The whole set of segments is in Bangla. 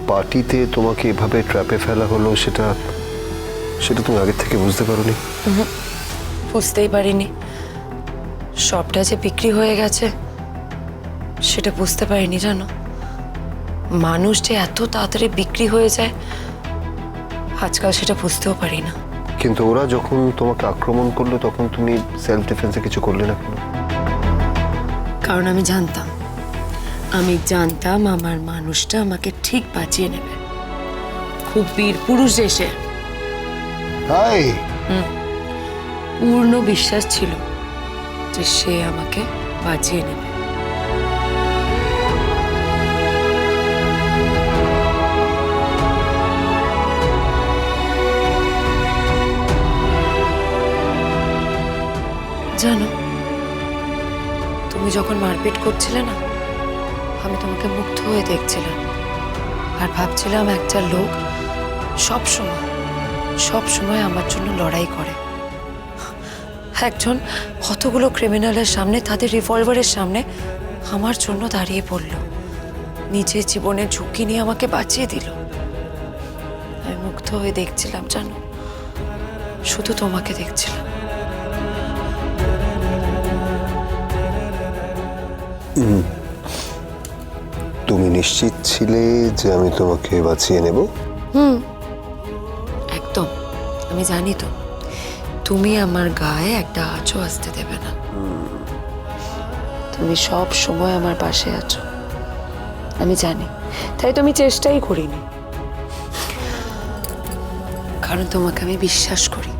পার্টিতে তোমাকে এভাবে ট্র্যাপে ফেলা হলো সেটা সেটা তুমি আগে থেকে বুঝতে পারোনি? বুঝতেই পারিনি। সবটা যে বিক্রি হয়ে গেছে সেটা বুঝতে পারিনি, জানো। মানুষ যে এত তাড়াতাড়ি বিক্রি হয়ে যায় আজকাল সেটা বুঝতেও পারি না। কিন্তু ওরা যখন তোমাকে আক্রমণ করলো তখন তুমি সেলফ ডিফেন্সে কিছু করলে না কেন? কারণ আমি জানতাম আমার মানুষটা আমাকে ঠিক বাঁচিয়ে নেবে। খুব বীর পুরুষ এসে তাই পূর্ণ বিশ্বাস ছিল যে সে আমাকে বাঁচিয়ে নেবে। জানো, তুমি যখন মারপিট করছিলে না, আমি তোমাকে মুগ্ধ হয়ে দেখছিলাম আর ভাবছিলাম একটা লোক সব সময় আমার জন্য লড়াই করে। একজন কতগুলো ক্রিমিনালের সামনে, তাদের রিভলভারের সামনে আমার জন্য দাঁড়িয়ে পড়ল, নিজের জীবনের ঝুঁকি নিয়ে আমাকে বাঁচিয়ে দিল। আমি মুগ্ধ হয়ে দেখছিলাম, জানো, শুধু তোমাকে দেখছিলাম। তুমি নিশ্চিত ছিলে যে আমি তোমাকে বাঁচিয়ে নেব? একদম। আমি জানি তো তুমি আমার গায়ে একটা আঁচও আসতে দেবে না। তুমি সব সময় আমার পাশে আছো, আমি জানি। তাই তো আমি চেষ্টাই করিনি, কারণ তোমাকে আমি বিশ্বাস করি।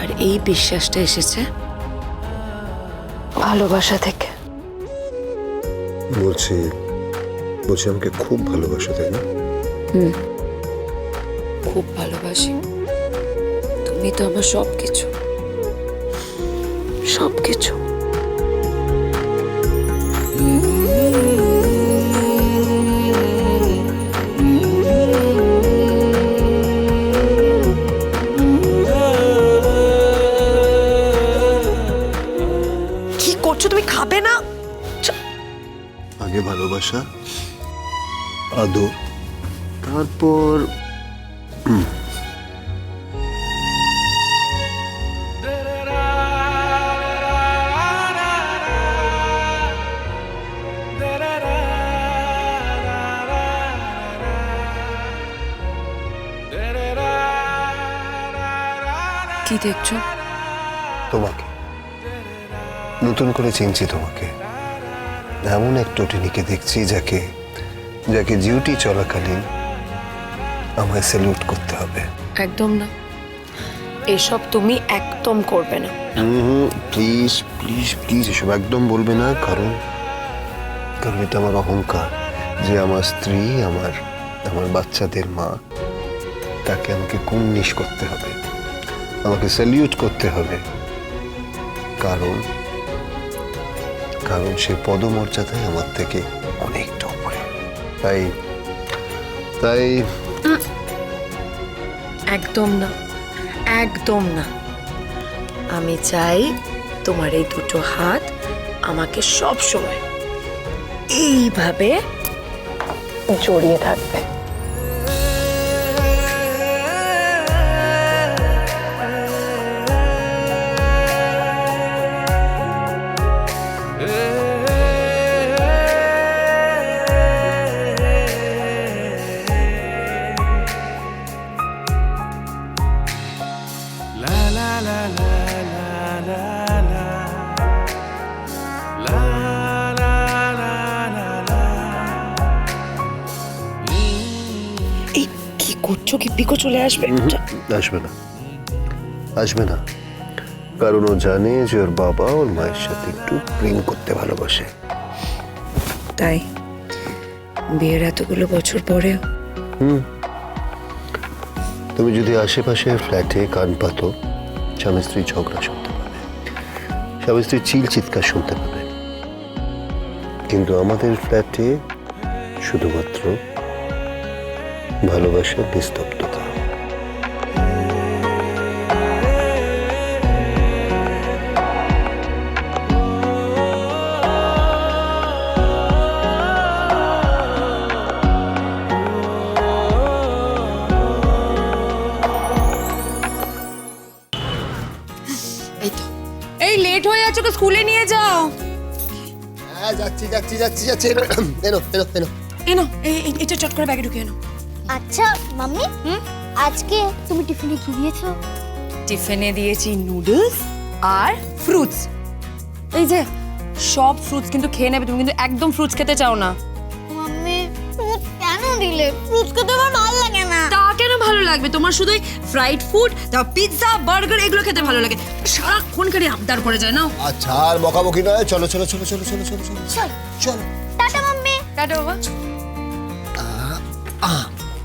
আর এই বিশ্বাসটা এসেছে ভালোবাসা থেকে। বলছি আমাকে খুব ভালোবাসো, তাই না? খুব ভালোবাসি। তুমি তো আমার সবকিছু। কি করছো তুমি? খাবে না? আগে ভালোবাসা, আদর, তারপর কি দেখছো? তোমাকে নতুন করে চিনছি। তোমাকে এমন এক টটিনিকে দেখছি যাকে ডিউটি চলাকালীন আমায় স্যালুট করতে হবে। একদম না, এসব তুমি একদম করবে না। প্লিজ এসব একদম বলবে না, কারণ এটা আমার অহংকার যে আমার স্ত্রী, আমার বাচ্চাদের মা, তাকে আমাকে কুর্নিশ করতে হবে, আমাকে স্যালিউট করতে হবে, কারণ সে পদমর্যাদায় আমার থেকে অনেকটা উপরে। তাই একদম না। আমি চাই তোমার এই দুটো হাত আমাকে সব সময় এইভাবে জড়িয়ে থাকবে। করছো কি? পিকো চলে আসবে? আসবে না, কারণ ও জানে যে ওর বাবা ওর মায়ের সাথে একটু প্রেম করতে ভালোবাসে। তাই বিয়ের এতগুলো বছর পরেও তুমি যদি আশেপাশে ফ্ল্যাটে কান পাতো, স্বামী স্ত্রী ঝগড়া শুনতে পাবে, স্বামী স্ত্রী চিৎকার শুনতে পাবে। কিন্তু আমাদের ফ্ল্যাটে শুধুমাত্র ভালোবাসার নিস্তব্ধতা। আছে, ওকে স্কুলে নিয়ে যাও। হ্যাঁ যাচ্ছি যাচ্ছি যাচ্ছি যাচ্ছি, এনো এনো এনো এনো। এনো এটা চট করে ব্যাগে ঢুকিয়ে এনো। আচ্ছা মাম্মি, আজকে তুমি টিফিনে কি দিয়েছো? টিফিনে দিয়েছি নুডলস আর ফ্রুটস। এই যে সব ফ্রুটস কিন্তু খেয়ে নেবে, তুমি কিন্তু একদম ফ্রুটস খেতে চাও না। মাম্মি ফ্রুট কেন দিলে? ফ্রুটস খেতে আমার ভালো লাগে না। তা কেন ভালো লাগবে? তোমার শুধু ফ্রাইড ফুড, পিৎজা, বার্গার এগুলো খেতে ভালো লাগে। সারাক্ষণ করে আবদার করে যায় না। আচ্ছা আর বকাবকি নয়, চলো চলো চলো চলো চলো চলো চলো চল চলো। Tata mummy. টাটা বাবা।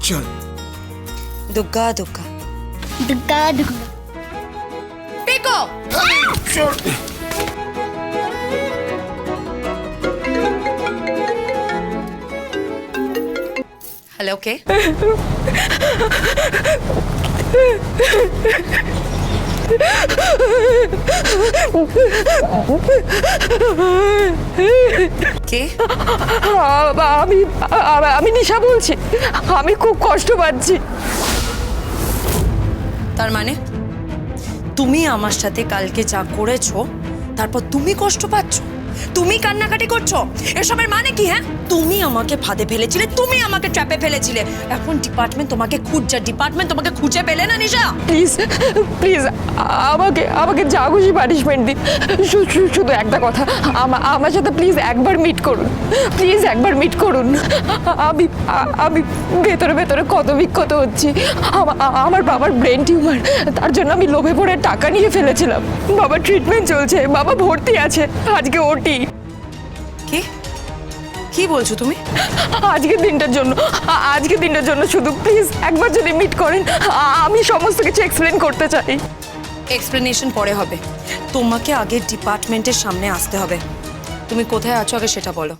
চল। দুগ্গা দুগ্গা দুগ্গা দুগ্গা। পিকো চল। হ্যালো, কে? কে? আমি নিশা বলছি। আমি খুব কষ্ট পাচ্ছি। তার মানে তুমি আমার সাথে কালকে যা করেছো তারপর তুমি কষ্ট পাচ্ছ, তুমি কান্নাকাটি করছো, এসবের মানে কি? হ্যাঁ, তুমি আমাকে ফাঁদে ফেলেছিলে, তুমি আমাকে ট্র্যাপে ফেলেছিলে। এখন ডিপার্টমেন্ট তোমাকে খুঁজছে, ডিপার্টমেন্ট তোমাকে খুঁজে পেলে না নিশা। প্লিজ প্লিজ আমাকে যা খুশি পানিশমেন্ট দিন, শুধু একটা কথা, আমার সাথে প্লিজ একবার মিট করুন, প্লিজ একবার মিট করুন। আমি ভেতরে ভেতরে কত বিক্ষত হচ্ছি। আমার বাবার ব্রেন টিউমার, তার জন্য আমি লোভে পড়ে টাকা নিয়ে ফেলেছিলাম। বাবার ট্রিটমেন্ট চলছে, বাবা ভর্তি আছে, আজকে ওটি। কি কি বলছো তুমি? আজকের দিনটার জন্য শুধু প্লিজ একবার যদি মিট করেন, আমি সমস্ত কিছু এক্সপ্লেন করতে চাই। এক্সপ্লেনেশন পরে হবে, তোমাকে আগে ডিপার্টমেন্টের সামনে আসতে হবে। তুমি কোথায় আছো আগে সেটা বলো।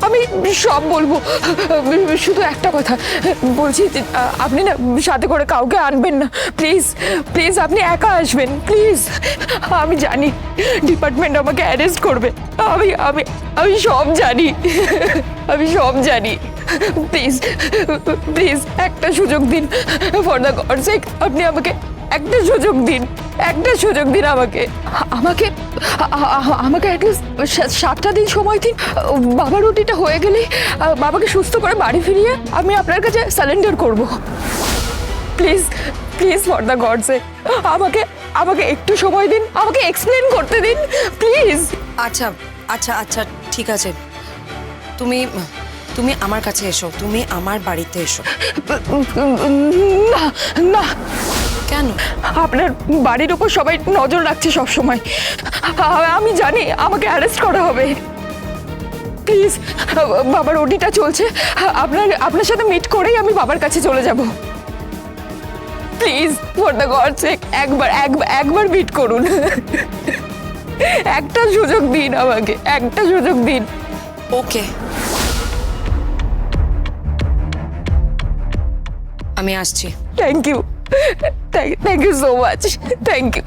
আমি সব বলবো, শুধু একটা কথা বলছি যে আপনি না সাথে করে কাউকে আনবেন না, প্লিজ প্লিজ আপনি একা আসবেন প্লিজ। আমি জানি ডিপার্টমেন্ট আমাকে অ্যারেস্ট করবে, আমি আমি আমি সব জানি, আমি সব জানি। প্লিজ প্লিজ একটা সুযোগ দিন, ফর দ্য গড সেক আপনি আমাকে একটা সুযোগ দিন, একটা সুযোগ দিন আমাকে। আমাকে আমাকে অ্যাটলিস্ট 7টা দিন সময় দিন। বাবার রুটিটা হয়ে গেলে বাবাকে সুস্থ করে বাড়ি ফিরিয়ে আমি আপনার কাছে সারেন্ডার করব। Please please for the God sake আমাকে আমাকে একটু সময় দিন, আমাকে এক্সপ্লেন করতে দিন প্লিজ। আচ্ছা আচ্ছা আচ্ছা ঠিক আছে, তুমি তুমি আমার কাছে এসো, তুমি আমার বাড়িতে এসো। না না, কেন? আপনার বাড়ির উপর সবাই নজর রাখছে সব সময়, আমি জানি আমাকে অ্যারেস্ট করা হবে। প্লিজ বাবার ওটিটা চলছে, আপনার সাথে মিট করেই আমি বাবার কাছে চলে যাব। Please for the God sake একবার মিট করুন, একটা সুযোগ দিন আমাকে, একটা সুযোগ দিন। ওকে, আমি আসছি। Thank you, thank you so much, thank you.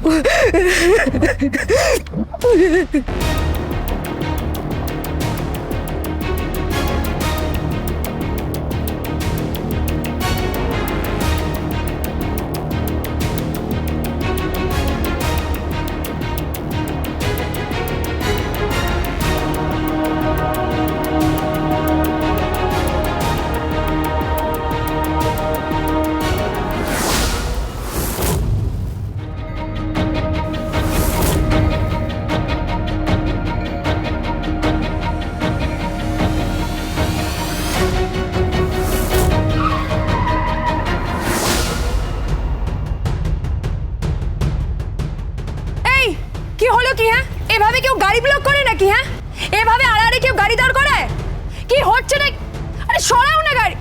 কি হলো কি? হ্যাঁ, এভাবে কেউ গাড়ি ব্লক করে নাকি? হ্যাঁ, এভাবে আড়াআড়ি কেউ গাড়ি দাঁড় করায়? কি হচ্ছে না? আরে সরাও না গাড়ি,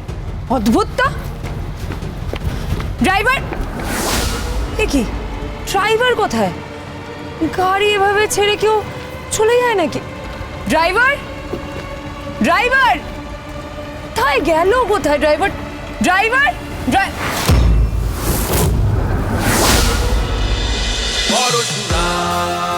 অদ্ভুত তো। ড্রাইভার, এ কি ড্রাইভার কোথায়? গাড়ি এভাবে ছেড়ে কেউ চলে যায় নাকি? ড্রাইভার, ড্রাইভার কোথায় গেল? কোথায় ড্রাইভার? ড্রাইভার পরশুরাম